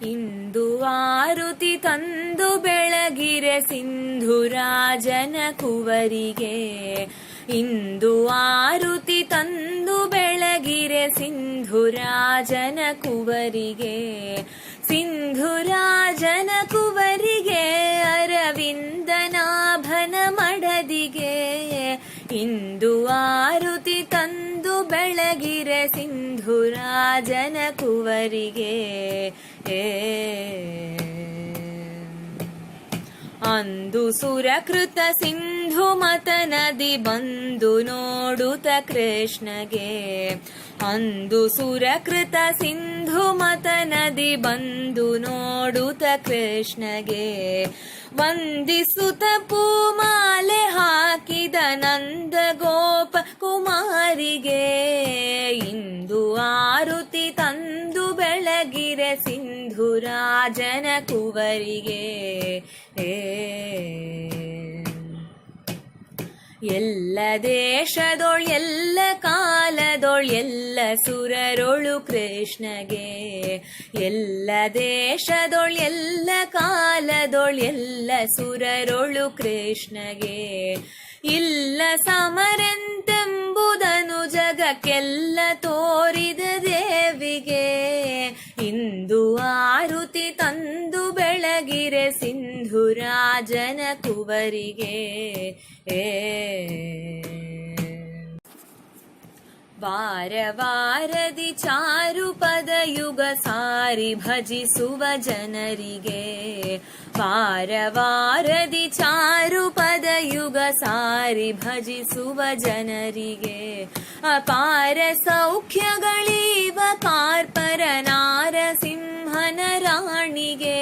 ಇಂದು ಆರುತಿ ತಂದು ಬೆಳಗಿರೆ ಸಿಂಧುರಾಜನ ಕುವರಿಗೆ. ಇಂದು ಆರುತಿ ತಂದು ಬೆಳಗಿರೆ ಸಿಂಧುರಾಜನ ಕುವರಿಗೆ. ಸಿಂಧುರಾಜನ ಕುವರಿಗೆ ಅರವಿಂದನಾಭನ ಮಡದಿಗೆ. ಇಂದು ಆರುತಿ ತಂದು ಬೆಳಗಿರೆ ಸಿಂಧುರಾಜನ ಕುವರಿಗೆ. ಅಂದು ಸುರಕೃತ ಸಿಂಧು ಮತ ನದಿ ಬಂದು ನೋಡುತ್ತ ಕೃಷ್ಣಗೆ. ಅಂದು ಸುರಕೃತ ಸಿಂಧು ಮತ ನದಿ ಬಂದು ನೋಡುತ್ತ ಕೃಷ್ಣಗೆ. ವಂದಿಸುತ್ತ ಪೂಮಾಲೆ ಹಾಕಿದ ನಂದ ಗೋಪ ಕುಮಾರಿಗೆ. ಇಂದು ಆರುತಿ ತಂದು ಬೆಳಗಿರೆ ಸಿಂಧುರಾಜನ ಕುವರಿಗೆ. ಎಲ್ಲ ದೇಶದೊಳ್ ಎಲ್ಲ ಕಾಲದೊಳ್ ಎಲ್ಲ ಸುರರೊಳು ಕೃಷ್ಣಗೆ. ಎಲ್ಲ ದೇಶದೊಳ್ ಎಲ್ಲ ಕಾಲದೊಳ್ ಎಲ್ಲ ಸುರರೊಳು ಕೃಷ್ಣಗೆ. ಇಲ್ಲ ಸಮರೆಂತೆಂಬುದನು ಜಗಕ್ಕೆಲ್ಲ ತೋರಿದ ದೇವಿಗೆ. ಇಂದು ಆರುತಿ ತಂದು ಬೆಳಗಿರೆ ಸಿಂಧುರಾಜನ ಕುವರಿಗೆ. ವಾರ ವಾರದಿ ಚಾರು ಪದ ಯುಗ ಸಾರಿ ಭಜಿಸುವ ಜನರಿಗೆ. ವಾರ ವಾರದಿ ಚಾರು ಪದ ಯುಗ ಸಾರಿ ಭಜಿಸುವ ಜನರಿಗೆ. ಅಪಾರ ಸೌಖ್ಯಗಳೀವ ಕಾರ್ಪರ ನಾರಸಿಂಹನ ರಾಣಿಗೆ.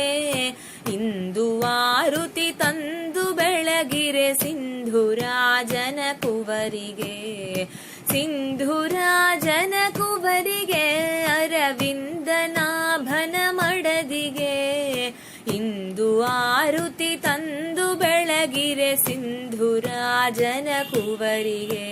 ಇಂದು ಆರುತಿ ತಂದು ಬೆಳಗಿರೆ ಸಿಂಧುರಾಜನ ಕುವರಿಗೆ. ಸಿಂಧುರಾಜನ ಕುವರಿಗೆ ಅರವಿಂದನಾಭನ ಮಡದಿಗೆ. ಇಂದು ಆರುತಿ ತಂದು ಬೆಳಗಿರೆ ಸಿಂಧುರಾಜನ ಕುವರಿಗೆ.